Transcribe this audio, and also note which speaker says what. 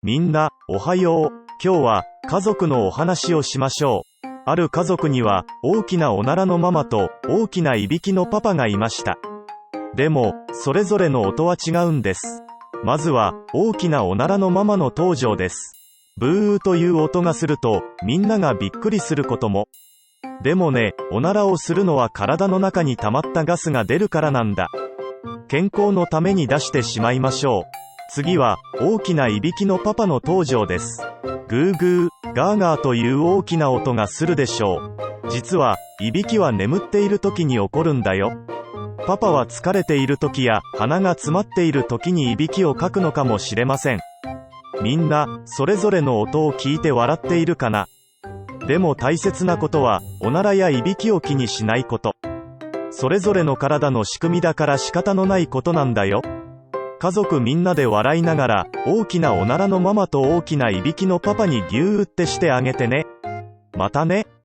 Speaker 1: みんな、おはよう。今日は、家族のお話をしましょう。ある家族には、大きなおならのママと、大きないびきのパパがいました。でも、それぞれの音は違うんです。まずは、大きなおならのママの登場です。ブーという音がすると、みんながびっくりすることも。でもね、おならをするのは体の中に溜まったガスが出るからなんだ。健康のために出してしまいましょう。次は、大きないびきのパパの登場です。グーグー、ガーガーという大きな音がするでしょう。実は、いびきは眠っている時に起こるんだよ。パパは疲れている時や鼻が詰まっている時にいびきをかくのかもしれません。みんな、それぞれの音を聞いて笑っているかな。でも大切なことは、おならやいびきを気にしないこと。それぞれの体の仕組みだから仕方のないことなんだよ。家族みんなで笑いながら、大きなおならのママと大きないびきのパパにぎゅーってしてあげてね。またね。